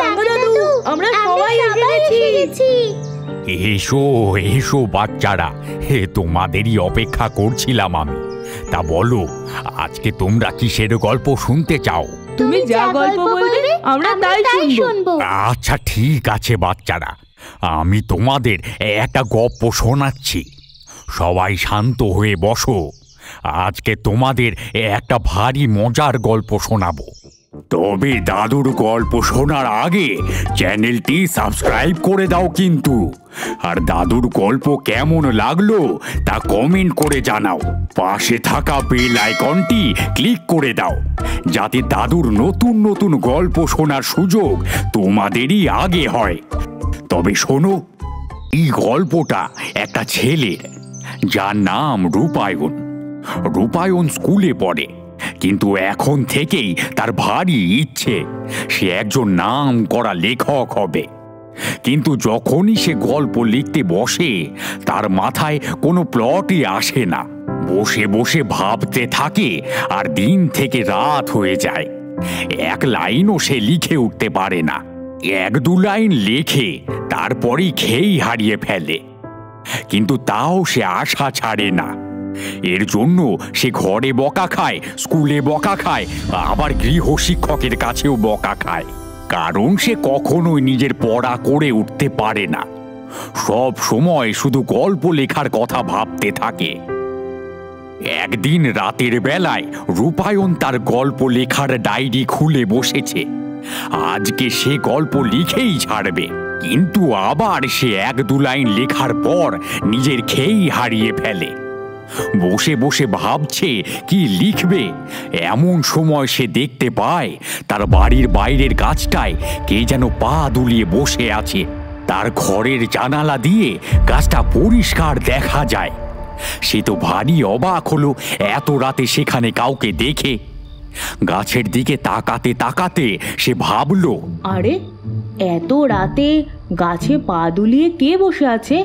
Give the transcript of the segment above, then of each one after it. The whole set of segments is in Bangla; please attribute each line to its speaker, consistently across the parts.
Speaker 1: কাকা দাদু, আমরা সবাই এসে গেছি।
Speaker 2: এসো এসো বাচ্চারা, তোমাদেরই অপেক্ষা করছিলাম আমি। তা বলো, আজকে তোমরা কিসের গল্প শুনতে চাও?
Speaker 1: তুমি যা গল্প বলবে আমরা তাই শুনবো।
Speaker 2: আচ্ছা ঠিক আছে বাচ্চারা, আমি তোমাদের একটা গল্প শোনাচ্ছি। সবাই শান্ত হয়ে বসো। আজকে তোমাদের একটা ভারী মজার গল্প শোনাবো। তবে দাদুর গল্প শোনার আগে চ্যানেলটি সাবস্ক্রাইব করে দাও কিন্তু। আর দাদুর গল্প কেমন লাগলো তা কমেন্ট করে জানাও। পাশে থাকা বেল আইকনটি ক্লিক করে দাও, যাতে দাদুর নতুন নতুন গল্প শোনার সুযোগ তোমাদেরই আগে হয়। তবে শোনো, এই গল্পটা একটা ছেলের, যার নাম রূপায়ণ। রূপায়ণ স্কুলে পড়ে, কিন্তু এখন থেকেই তার ভারী ইচ্ছে সে একজন নামকরা লেখক হবে। কিন্তু যখনই সে গল্প লিখতে বসে, তার মাথায় কোনো প্লটই আসে না। বসে বসে ভাবতে থাকে, আর দিন থেকে রাত হয়ে যায়। এক লাইনও সে লিখে উঠতে পারে না। এক দু লাইন লেখে, তারপরই খেই হারিয়ে ফেলে। কিন্তু তাও সে আশা ছাড়ে না। এর জন্য সে ঘরে বকা খায়, স্কুলে বকা খায়, আবার গৃহ শিক্ষকের কাছেও বকা খায়। কারণ সে কখনোই নিজের পড়া করে উঠতে পারে না। সব সময় শুধু গল্প লেখার কথা ভাবতে থাকে। একদিন রাতের বেলায় রূপায়ণ তার গল্প লেখার ডায়েরি খুলে বসেছে। আজকে সে গল্প লিখেই ছাড়বে। কিন্তু আবার সে এক দু লাইন লেখার পর নিজের খেই হারিয়ে ফেলে। বসে বসে ভাবছে কি লিখবে, এমন সময় সে দেখতে পায় তার বাড়ির বাইরের গাছটায় কে যেন পা দুলিয়ে বসে আছে। তার ঘরের জানালা দিয়ে গাছটা পরিষ্কার দেখা যায়। সে তো ভারী অবাক হলো এত রাতে সেখানে কাউকে দেখে। গাছের দিকে তাকাতে তাকাতে সে ভাবল,
Speaker 1: আরে এত রাতে গাছে পা দুলিয়ে কে বসে আছে?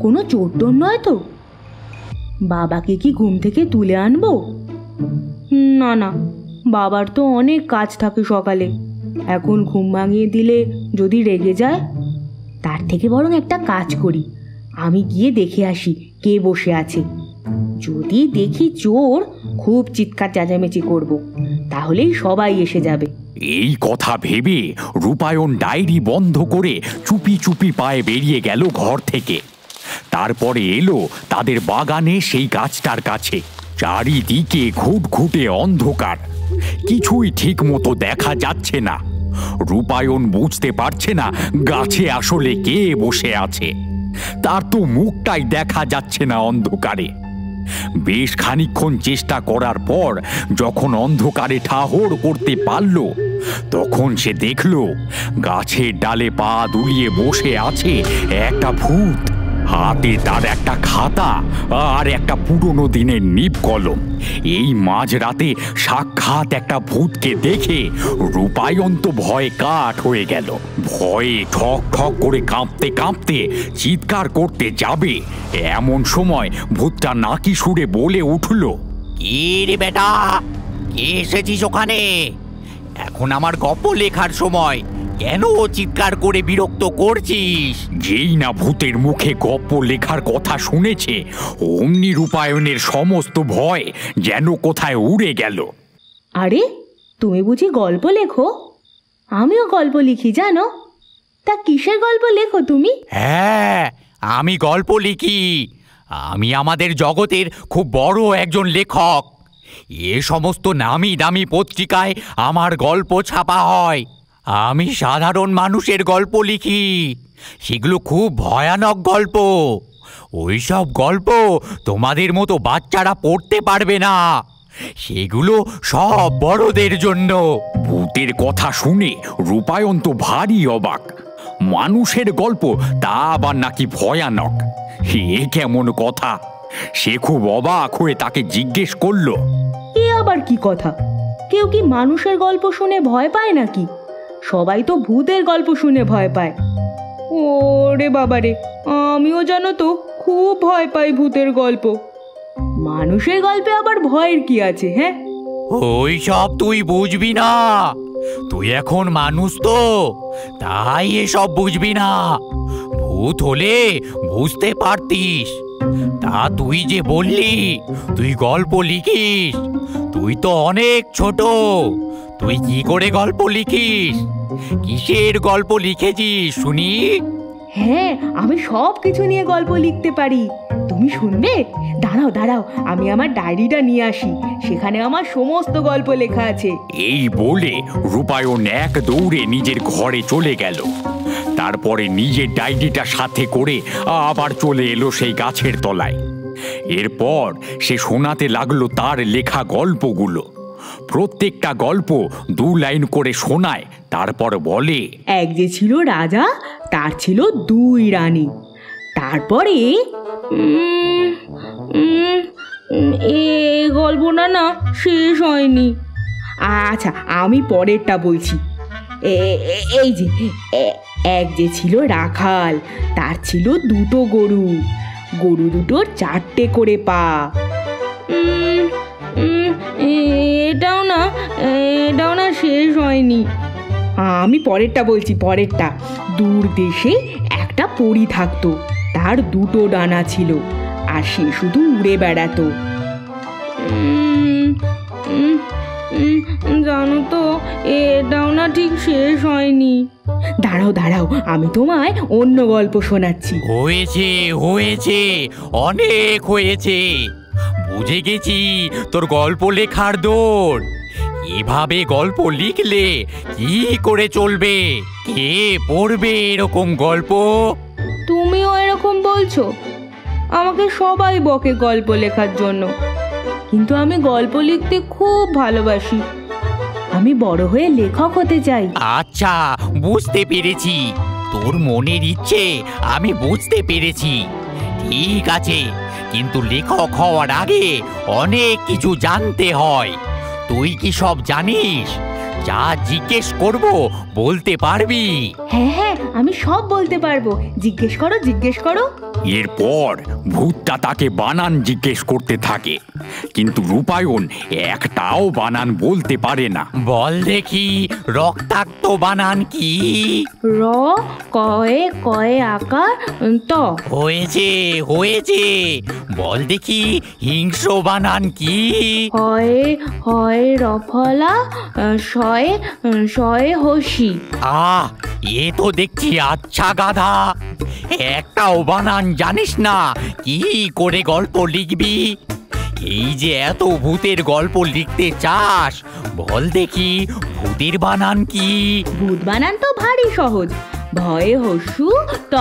Speaker 1: কোনো চোর নয় তো? বাবাকে কি ঘুম থেকে তুলে আনবো? না না, বাবার তো অনেক কাজ থাকে সকালে। এখন ঘুম ভাঙিয়ে দিলে যদি রেগে যায়। তার থেকে বরং একটা কাজ করি, আমি গিয়ে দেখে আসি কে বসে আছে। যদি দেখি চোর, খুব চিৎকার চেঁচামেচি করব, তাহলেই সবাই এসে যাবে।
Speaker 2: এই কথা ভেবে রূপায়ণ ডায়েরি বন্ধ করে চুপি চুপি পায়ে বেরিয়ে গেল ঘর থেকে। তারপরে এলো তাদের বাগানে সেই গাছটার কাছে। চারিদিকে ঘুটঘুটে অন্ধকার, কিছুই ঠিক মতো দেখা যাচ্ছে না। রূপায়ণ বুঝতে পারছে না গাছে আসলে কে বসে আছে। তার তো মুখটাই দেখা যাচ্ছে না অন্ধকারে। বেশ খানিকক্ষণ চেষ্টা করার পর যখন অন্ধকারে ঠাহর করতে পারল, তখন সে দেখল গাছের ডালে পা দুলিয়ে বসে আছে একটা ভূত। হাতে তার একটা খাতা আর একটা পুরনো দিনের নিব কলম। এই মাঝরাতে সাক্ষাৎ একটা ভূতকে দেখে রূপায়ণ তো ভয়ে কাঠ হয়ে গেল। ভয়ে ঠক ঠক করে কাঁপতে কাঁপতে চিৎকার করতে যাবে, এমন সময় ভূতটা নাকি সুরে বলে উঠল,
Speaker 3: কি রে বেটা, কে এসেছিস ওখানে? এখন আমার গল্প লেখার সময়, কেন চিৎকার করে বিরক্ত করছিস?
Speaker 2: যেই না ভূতের মুখে গল্প লেখার কথা শুনেছে, অমনি রূপায়ণের সমস্ত ভয় যেন কোথায় উড়ে গেল।
Speaker 1: আরে তুমি বুঝি গল্প লেখো? আমিও গল্প লিখি জানো। তা কিসের গল্প লেখো তুমি?
Speaker 3: হ্যাঁ, আমি গল্প লিখি। আমি আমাদের জগতের খুব বড় একজন লেখক। এ সমস্ত নামি দামি পত্রিকায় আমার গল্প ছাপা হয়। আমি সাধারণ মানুষের গল্প লিখি, সেগুলো খুব ভয়ানক গল্প। ওইসব গল্প তোমাদের মতো বাচ্চারা পড়তে পারবে না, সেগুলো সব বড়দের জন্য।
Speaker 2: ভূতের কথা শুনে রূপায়ণ তো ভারী অবাক। মানুষের গল্প, তা আবার নাকি ভয়ানক? এ কেমন কথা? সে খুব অবাক হয়ে তাকে জিজ্ঞেস করল,
Speaker 1: এ আবার কি কথা? কেউ কি মানুষের গল্প শুনে ভয় পায় নাকি? সবাই তো ভূতের গল্প শুনে ভয় পায়। ওরে বাবারে, আমিও জানো তো খুব ভয় পাই ভূতের গল্প। মানুষের গল্পে আবার ভয়ের কি আছে? হ্যাঁ,
Speaker 3: ওই সব তুই বুঝবি না। তুই এখন মানুষ তো, তাই এসব বুঝবি না। ভূত হলে বুঝতে পারতিস। তা তুই যে বললি তুই গল্প লিখিস, তুই তো অনেক ছোট। তুই কি করে গল্প লিখিস? কিসের গল্প লিখেছিস শুনি?
Speaker 1: হ্যাঁ, আমি সব কিছু নিয়ে গল্প লিখতে পারি। তুমি শুনবে? দাঁড়াও দাঁড়াও, আমি আমার ডায়েরিটা নিয়ে আসি, সেখানে আমার সমস্ত গল্প লেখা আছে।
Speaker 2: এই বলে রূপায়ণ এক দৌড়ে নিজের ঘরে চলে গেল। তারপরে নিজের ডায়েরিটা সাথে করে আবার চলে এলো সেই গাছের তলায়। এরপর সে শোনাতে লাগলো তার লেখা গল্পগুলো। প্রত্যেকটা গল্প 2 লাইন করে শোনায়, তারপর বলে,
Speaker 1: এক যে ছিল রাজা, তার ছিল 2 রানী। তারপরে এ গল্পটা না শেষ হয়নি। আচ্ছা, আমি পরেরটা বলছি। এই যে এক যে ছিল রাখাল, তার ছিল 2টো গরু। গরু দুটোর 4টে করে পা। এটাও না শেষ হয়নি। আমি পরেরটা বলছি, পরেরটা। দূর দেশে একটা পরী থাকতো, তার 2টো ডানা ছিল, আর সে শুধু উড়ে বেড়াতো। জানো তো, এটাও না ঠিক শেষ হয়নি। দাঁড়াও দাঁড়াও, আমি তোমায় অন্য গল্প শোনাচ্ছি।
Speaker 3: হয়েছে হয়েছে, অনেক হয়েছে। বুঝে গেছি তোর গল্প লেখার দৌড়। এভাবে গল্প লিখলে কি করে চলবে? কে পড়বে এরকম গল্প?
Speaker 1: তুমিও এরকম বলছো? আমাকে সবাই বকে গল্প লেখার জন্য, কিন্তু আমি গল্প লিখতে খুব ভালোবাসি। আমি বড় হয়ে লেখক হতে চাই।
Speaker 3: আচ্ছা, বুঝতে পেরেছি। তোর মনের ইচ্ছে আমি বুঝতে পেরেছি। ঠিক আছে, কিন্তু লেখক হওয়ার আগে অনেক কিছু জানতে হয়। তুই কি সব জানিস? যা জিজ্ঞেস করব বলতে পারবি?
Speaker 1: হ্যাঁ হ্যাঁ, আমি সব বলতে পারবো। জিজ্ঞেস করো, জিজ্ঞেস করো।
Speaker 2: এরপর ভূতটা তাকে বানান জিজ্ঞেস করতে থাকে, কিন্তু রূপায়ণ একটাও বানান বলতে পারে না।
Speaker 3: বল দেখি, রক্তাক্ত বানান কি?
Speaker 1: র, কয়ে কয়ে আকার ত।
Speaker 3: হয়েছে হয়েছে। বল দেখি, হিংস্র বানান কি?
Speaker 1: হয় হয় রফলা, শয়ে শয়ে হসি।
Speaker 3: আহ, এ তো দেখছি আচ্ছা গাধা। একটাও বানান জানিস না, কি করে গল্প লিখবি? এই যে এত ভূতের গল্প লিখতে চাস, বল দেখি ভূতের বানান কি?
Speaker 1: ভূত বানান তো ভারী সহজ। ভয়ে হসু ত,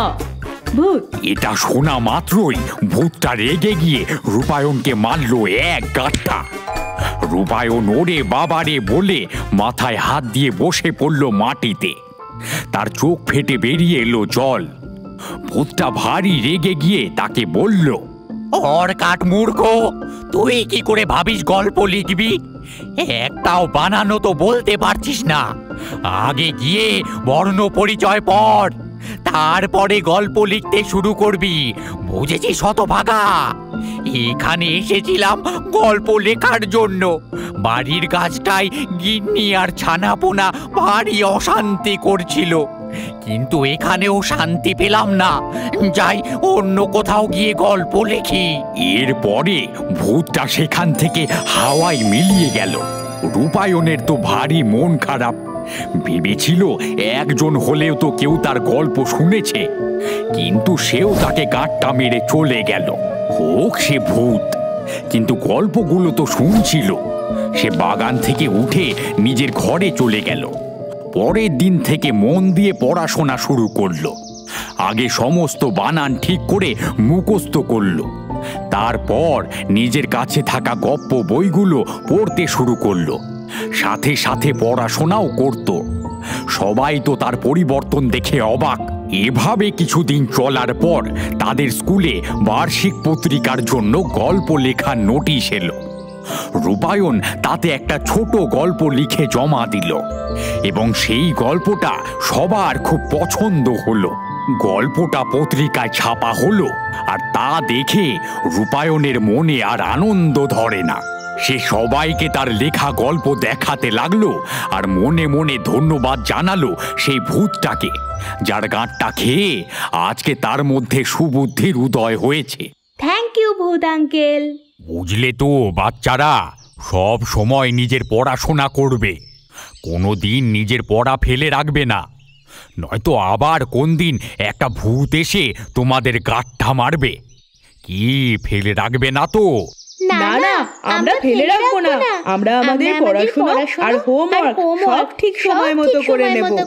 Speaker 1: ভূত।
Speaker 2: এটা শোনা মাত্রই ভূতটা রেগে গিয়ে রূপায়ণকে মারল এক গাঁটটা। রূপায়ণ ওরে বাবারে বলে মাথায় হাত দিয়ে বসে পড়ল মাটিতে। তার চোখ ফেটে বেরিয়ে এলো জল। ভূতটা ভারী রেগে গিয়ে তাকে বলল,
Speaker 3: ওর কাঠ মূর্খ, তুই কি করে ভাবিস গল্প লিখবি? একটাও বানানো তো বলতে পারছিস না। আগে গিয়ে বর্ণ পরিচয় পড়, তারপরে গল্প লিখতে শুরু করবি। বুঝেছিস হতভাগা? এখানে এসেছিলাম গল্প লেখার জন্য। বাড়ির গাছটায় গিন্নি আর ছানাপোনা ভারী অশান্তি করছিল, কিন্তু এখানেও শান্তি পেলাম না। যাই অন্য কোথাও গিয়ে গল্প লেখি।
Speaker 2: এরপরে ভূতটা সেখান থেকে হাওয়ায় মিলিয়ে গেল। রূপায়ণের তো ভারী মন খারাপ। ভেবেছিল একজন হলেও তো কেউ তার গল্প শুনেছে, কিন্তু সেও তাকে গাঁটটা মেরে চলে গেল। হোক সে ভূত, কিন্তু গল্পগুলো তো শুনছিল। সে বাগান থেকে উঠে নিজের ঘরে চলে গেল। পরের দিন থেকে মন দিয়ে পড়াশোনা শুরু করলো। আগে সমস্ত বানান ঠিক করে মুখস্থ করলো। তারপর নিজের কাছে থাকা গপ্প বইগুলো পড়তে শুরু করলো। সাথে সাথে পড়াশোনাও করত। সবাই তো তার পরিবর্তন দেখে অবাক। এভাবে কিছুদিন চলার পর তাদের স্কুলে বার্ষিক পত্রিকার জন্য গল্প লেখার নোটিশ এলো। রূপায়ণ তাতে একটা ছোট গল্প লিখে জমা দিল, এবং সেই গল্পটা সবার খুব পছন্দ হলো। গল্পটা পত্রিকায় ছাপা হলো, আর তা দেখে রূপায়ণের মনে আর আনন্দ ধরে না। সে সবাইকে তার লেখা গল্প দেখাতে লাগলো আর মনে মনে ধন্যবাদ জানালো সেই ভূতটাকে, যার গাঁটটা খেয়ে আজকে তার মধ্যে সুবুদ্ধির উদয় হয়েছে।
Speaker 1: থ্যাংক ইউ ভূত আঙ্কেল।
Speaker 2: বুঝলে তো বাচ্চারা, সব সময় নিজের পড়াশোনা করবে, কোনো দিন নিজের পড়া ফেলে রাখবে না, নয়তো আবার কোন দিন একটা ভূত এসে তোমাদের গাঁটটা মারবে। কি ফেলে রাখবে না তো?
Speaker 1: না না, আমরা ফেলে রাখবো না। আমরা আমাদের পড়াশোনা আর হোমওয়ার্ক সব ঠিক সময় মতো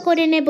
Speaker 1: করে নেব।